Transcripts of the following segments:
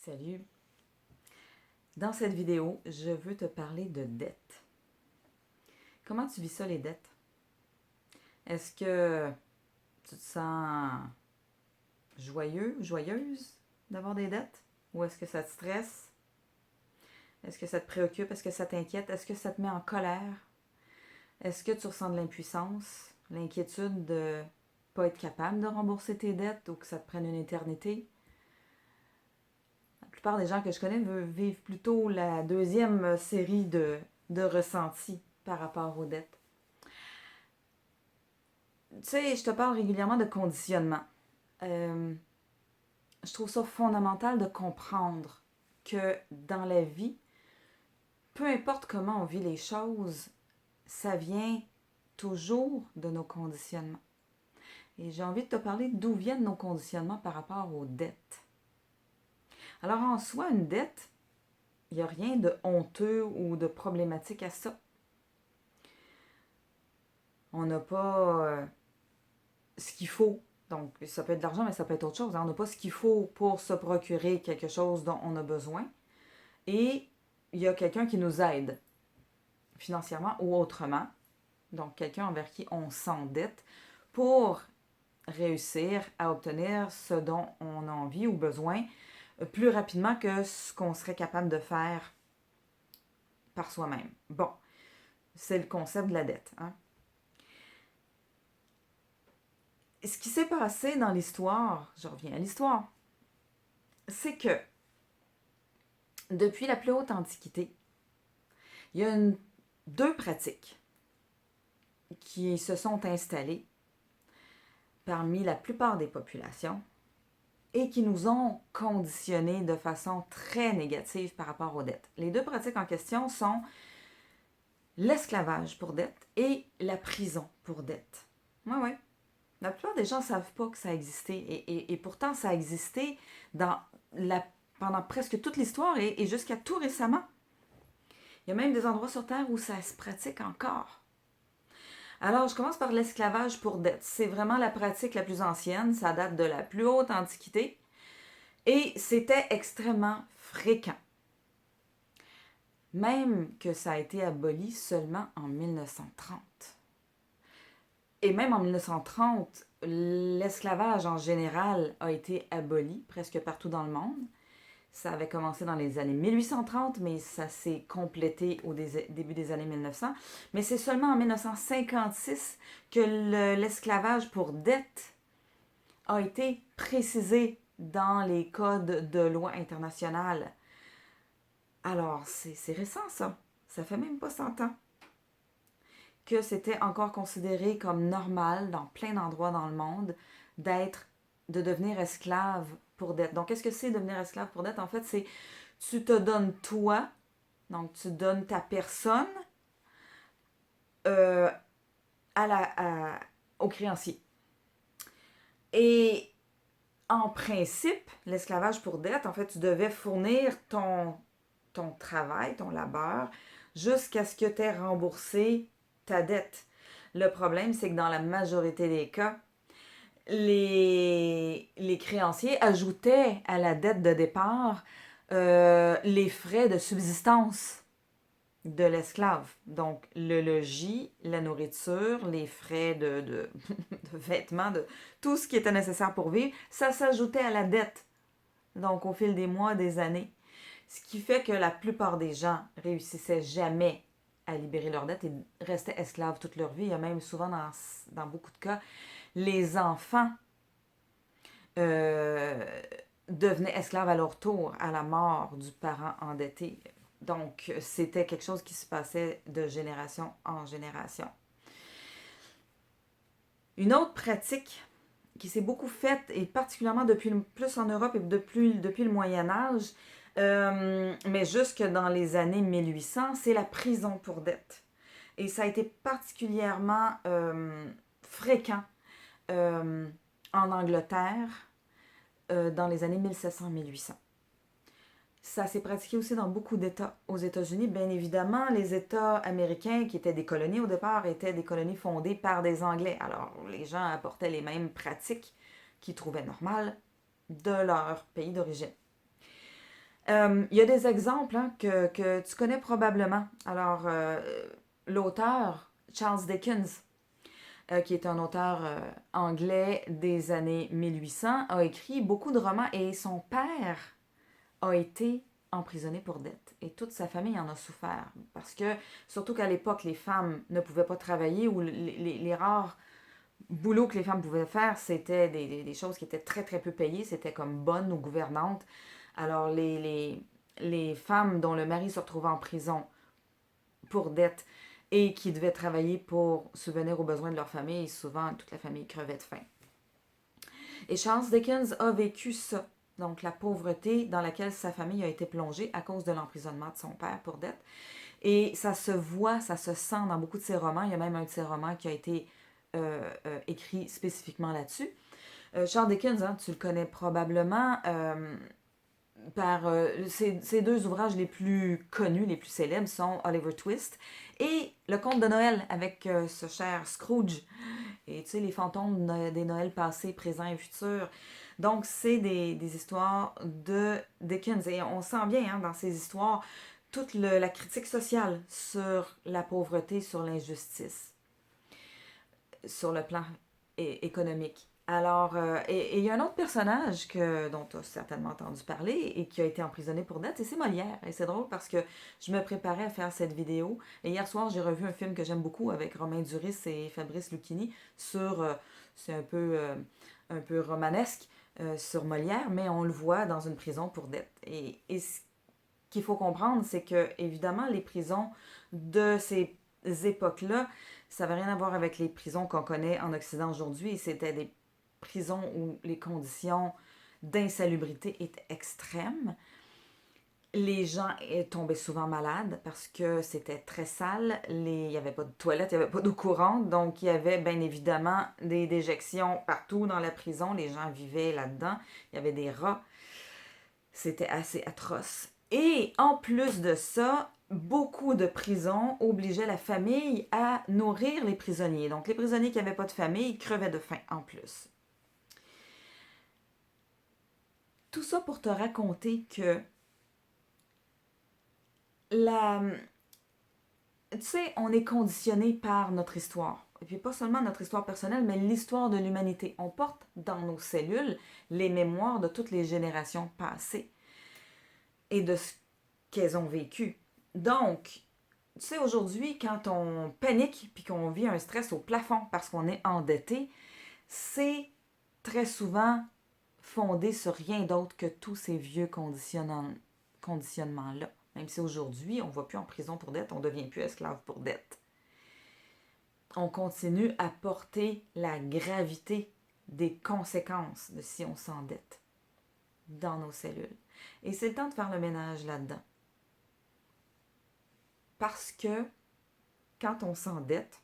Salut! Dans cette vidéo, je veux te parler de dette. Comment tu vis ça, les dettes? Est-ce que tu te sens joyeux, joyeuse d'avoir des dettes? Ou est-ce que ça te stresse? Est-ce que ça te préoccupe? Est-ce que ça t'inquiète? Est-ce que ça te met en colère? Est-ce que tu ressens de l'impuissance, l'inquiétude de ne pas être capable de rembourser tes dettes ou que ça te prenne une éternité? La plupart des gens que je connais vivent plutôt la deuxième série de ressentis par rapport aux dettes. Tu sais, je te parle régulièrement de conditionnement. Euh, je trouve ça fondamental de comprendre que dans la vie, peu importe comment on vit les choses, ça vient toujours de nos conditionnements. Et j'ai envie de te parler d'où viennent nos conditionnements par rapport aux dettes. Alors en soi, une dette, il n'y a rien de honteux ou de problématique à ça. On n'a pas ce qu'il faut. Donc, ça peut être de l'argent, mais ça peut être autre chose. On n'a pas ce qu'il faut pour se procurer quelque chose dont on a besoin. Et il y a quelqu'un qui nous aide, financièrement ou autrement. Donc, quelqu'un envers qui on s'endette pour réussir à obtenir ce dont on a envie ou besoin plus rapidement que ce qu'on serait capable de faire par soi-même. Bon, c'est le concept de la dette. Hein? Ce qui s'est passé dans l'histoire, je reviens à l'histoire, c'est que depuis la plus haute antiquité, il y a deux pratiques qui se sont installées parmi la plupart des populations et qui nous ont conditionnés de façon très négative par rapport aux dettes. Les deux pratiques en question sont l'esclavage pour dette et la prison pour dette. Oui. La plupart des gens ne savent pas que ça existait et pourtant ça a existé pendant presque toute l'histoire et jusqu'à tout récemment. Il y a même des endroits sur Terre où ça se pratique encore. Alors, je commence par l'esclavage pour dette. C'est vraiment la pratique la plus ancienne. Ça date de la plus haute antiquité. Et c'était extrêmement fréquent. Même que ça a été aboli seulement en 1930. Et même en 1930, l'esclavage en général a été aboli presque partout dans le monde. Ça avait commencé dans les années 1830, mais ça s'est complété au début des années 1900. Mais c'est seulement en 1956 que l'esclavage pour dette a été précisé dans les codes de loi internationale. Alors, c'est récent ça. Ça fait même pas 100 ans que c'était encore considéré comme normal dans plein d'endroits dans le monde de devenir esclave pour dette. Donc, qu'est-ce que c'est devenir esclave pour dette? En fait, c'est tu te donnes toi, donc tu donnes ta personne euh, au créancier. Et en principe, l'esclavage pour dette, en fait, tu devais fournir ton travail, ton labeur, jusqu'à ce que tu aies remboursé ta dette. Le problème, c'est que dans la majorité des cas, les créanciers ajoutaient à la dette de départ les frais de subsistance de l'esclave. Donc, le logis, la nourriture, les frais de vêtements, de tout ce qui était nécessaire pour vivre, ça s'ajoutait à la dette. Donc, au fil des mois, des années. Ce qui fait que la plupart des gens réussissaient jamais à libérer leur dette et restaient esclaves toute leur vie. Il y a même souvent, dans beaucoup de cas, les enfants devenaient esclaves à leur tour à la mort du parent endetté. Donc, c'était quelque chose qui se passait de génération en génération. Une autre pratique qui s'est beaucoup faite, et particulièrement plus en Europe et depuis le Moyen Âge, mais jusque dans les années 1800, c'est la prison pour dette. Et ça a été particulièrement fréquent en Angleterre dans les années 1700-1800. Ça s'est pratiqué aussi dans beaucoup d'États aux États-Unis. Bien évidemment, les États américains, qui étaient des colonies au départ, étaient des colonies fondées par des Anglais. Alors, les gens apportaient les mêmes pratiques qu'ils trouvaient normales de leur pays d'origine. Il y a des exemples hein, que tu connais probablement. Alors, l'auteur Charles Dickens, qui est un auteur anglais des années 1800, a écrit beaucoup de romans et son père a été emprisonné pour dette. Et toute sa famille en a souffert. Parce que, surtout qu'à l'époque, les femmes ne pouvaient pas travailler ou les rares boulots que les femmes pouvaient faire, c'était des choses qui étaient très, très peu payées. C'était comme bonnes ou gouvernantes. Alors, les femmes dont le mari se retrouvait en prison pour dette et qui devaient travailler pour subvenir aux besoins de leur famille, souvent toute la famille crevait de faim. Et Charles Dickens a vécu ça, donc la pauvreté dans laquelle sa famille a été plongée à cause de l'emprisonnement de son père pour dette. Et ça se voit, ça se sent dans beaucoup de ses romans. Il y a même un de ses romans qui a été écrit spécifiquement là-dessus. Charles Dickens, hein, tu le connais probablement par ses deux ouvrages les plus connus, les plus célèbres sont Oliver Twist et Le Conte de Noël avec ce cher Scrooge. Et tu sais, les fantômes des Noëls passés, présents et futurs. Donc, c'est des histoires de Dickens. Et on sent bien hein, dans ces histoires toute la critique sociale sur la pauvreté, sur l'injustice, sur le plan économique. Alors, et il y a un autre personnage dont tu as certainement entendu parler et qui a été emprisonné pour dette, et c'est Molière. Et c'est drôle parce que je me préparais à faire cette vidéo. Et hier soir, j'ai revu un film que j'aime beaucoup avec Romain Duris et Fabrice Lucchini sur, c'est un peu romanesque, sur Molière, mais on le voit dans une prison pour dette. Et ce qu'il faut comprendre, c'est que, évidemment, les prisons de ces époques-là, ça n'avait rien à voir avec les prisons qu'on connaît en Occident aujourd'hui. C'était des prisons où les conditions d'insalubrité étaient extrêmes. Les gens tombaient souvent malades parce que c'était très sale. Il n'y avait pas de toilette, il n'y avait pas d'eau courante. Donc, il y avait bien évidemment des déjections partout dans la prison. Les gens vivaient là-dedans. Il y avait des rats. C'était assez atroce. Et en plus de ça, beaucoup de prisons obligeaient la famille à nourrir les prisonniers. Donc, les prisonniers qui n'avaient pas de famille crevaient de faim en plus. Tout ça pour te raconter que la... Tu sais, on est conditionné par notre histoire. Et puis pas seulement notre histoire personnelle, mais l'histoire de l'humanité. On porte dans nos cellules les mémoires de toutes les générations passées et de ce qu'elles ont vécu. Donc, tu sais, aujourd'hui, quand on panique puis qu'on vit un stress au plafond parce qu'on est endetté, c'est très souvent fondé sur rien d'autre que tous ces vieux conditionnements-là. Même si aujourd'hui, on ne va plus en prison pour dette, on ne devient plus esclave pour dette. On continue à porter la gravité des conséquences de si on s'endette dans nos cellules. Et c'est le temps de faire le ménage là-dedans. Parce que quand on s'endette,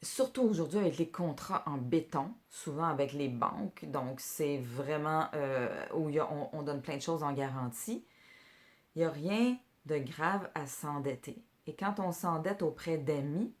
surtout aujourd'hui avec les contrats en béton, souvent avec les banques, donc c'est vraiment où on donne plein de choses en garantie, il n'y a rien de grave à s'endetter. Et quand on s'endette auprès d'amis,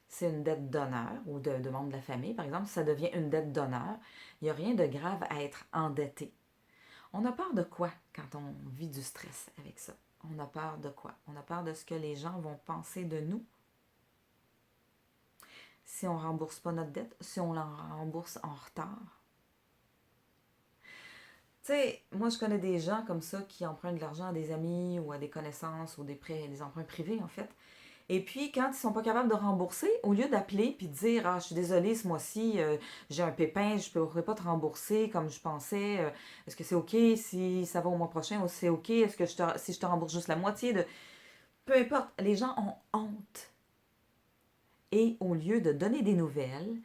c'est une dette d'honneur ou de membres de la famille, par exemple, ça devient une dette d'honneur. Il n'y a rien de grave à être endetté. On a peur de quoi quand on vit du stress avec ça? On a peur de quoi? On a peur de ce que les gens vont penser de nous si on ne rembourse pas notre dette, si on la rembourse en retard. Tu sais, moi je connais des gens comme ça qui empruntent de l'argent à des amis ou à des connaissances ou des prêts, des emprunts privés en fait. Et puis, quand ils sont pas capables de rembourser, au lieu d'appeler puis de dire ah, je suis désolée, ce mois-ci, j'ai un pépin, je ne pourrais pas te rembourser comme je pensais. Est-ce que c'est OK si ça va au mois prochain ou c'est OK? Est-ce que si je te rembourse juste la moitié de. Peu importe, les gens ont honte. Et au lieu de donner des nouvelles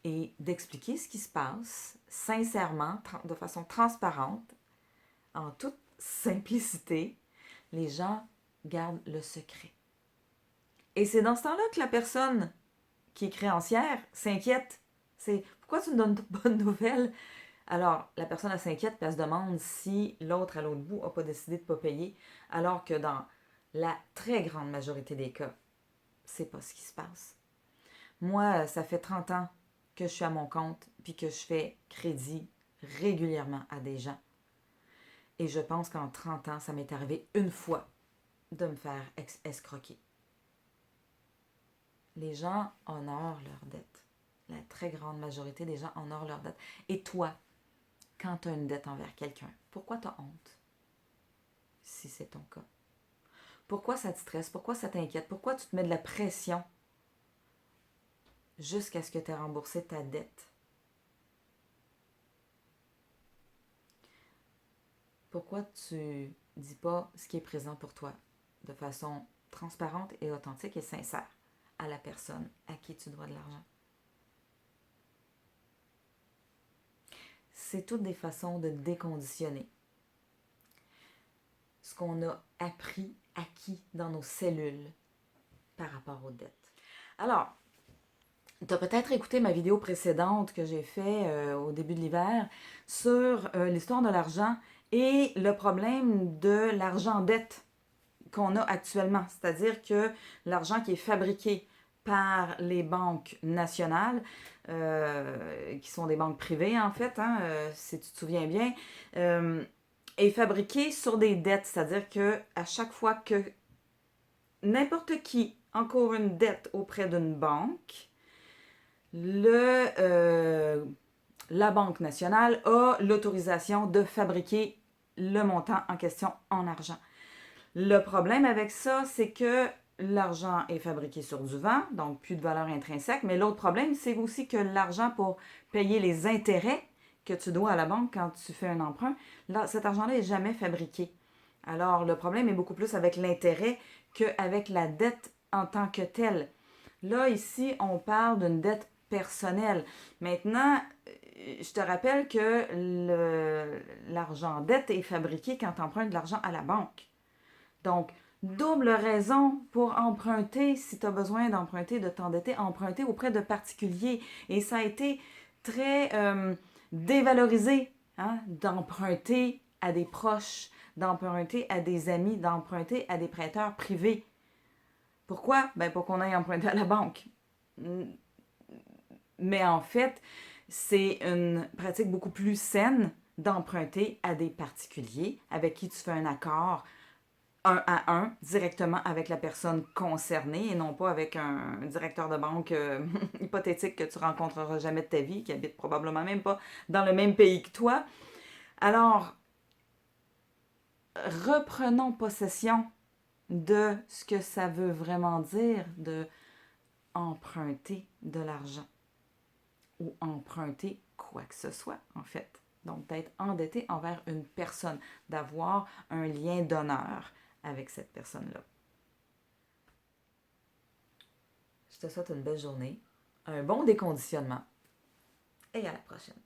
et d'expliquer ce qui se passe sincèrement, de façon transparente, en toute simplicité, les gens gardent le secret. Et c'est dans ce temps-là que la personne qui est créancière s'inquiète. C'est pourquoi tu ne donnes pas de nouvelles? Alors, la personne elle s'inquiète et elle se demande si l'autre à l'autre bout n'a pas décidé de ne pas payer, alors que dans la très grande majorité des cas, c'est pas ce qui se passe. Moi, ça fait 30 ans que je suis à mon compte puis que je fais crédit régulièrement à des gens. Et je pense qu'en 30 ans, ça m'est arrivé une fois de me faire escroquer. Les gens honorent leurs dettes. La très grande majorité des gens honorent leurs dettes. Et toi, quand tu as une dette envers quelqu'un, pourquoi tu as honte? Si c'est ton cas. Pourquoi ça te stresse? Pourquoi ça t'inquiète? Pourquoi tu te mets de la pression jusqu'à ce que tu aies remboursé ta dette? Pourquoi tu dis pas ce qui est présent pour toi de façon transparente et authentique et sincère à la personne à qui tu dois de l'argent? C'est toutes des façons de déconditionner ce qu'on a appris, acquis dans nos cellules par rapport aux dettes. Alors, tu as peut-être écouté ma vidéo précédente que j'ai faite au début de l'hiver sur l'histoire de l'argent et le problème de l'argent-dette qu'on a actuellement. C'est-à-dire que l'argent qui est fabriqué par les banques nationales, qui sont des banques privées en fait, si tu te souviens bien, est fabriqué sur des dettes. C'est-à-dire que à chaque fois que n'importe qui encourt une dette auprès d'une banque, la Banque nationale a l'autorisation de fabriquer le montant en question en argent. Le problème avec ça, c'est que l'argent est fabriqué sur du vent, donc plus de valeur intrinsèque, mais l'autre problème, c'est aussi que l'argent pour payer les intérêts que tu dois à la banque quand tu fais un emprunt, là, cet argent-là n'est jamais fabriqué. Alors, le problème est beaucoup plus avec l'intérêt qu'avec la dette en tant que telle. Là, ici, on parle d'une dette personnelle. Maintenant, je te rappelle que l'argent dette est fabriqué quand tu empruntes de l'argent à la banque. Donc, double raison pour emprunter, si tu as besoin d'emprunter, de t'endetter, emprunter auprès de particuliers. Et ça a été très dévalorisé d'emprunter à des proches, d'emprunter à des amis, d'emprunter à des prêteurs privés. Pourquoi? Ben pour qu'on aille emprunter à la banque. Mais en fait, c'est une pratique beaucoup plus saine d'emprunter à des particuliers avec qui tu fais un accord un à un, directement avec la personne concernée et non pas avec un directeur de banque hypothétique que tu rencontreras jamais de ta vie, qui habite probablement même pas dans le même pays que toi. Alors, reprenons possession de ce que ça veut vraiment dire de emprunter de l'argent ou emprunter quoi que ce soit, en fait. Donc, d'être endetté envers une personne, d'avoir un lien d'honneur avec cette personne-là. Je te souhaite une belle journée, un bon déconditionnement et à la prochaine.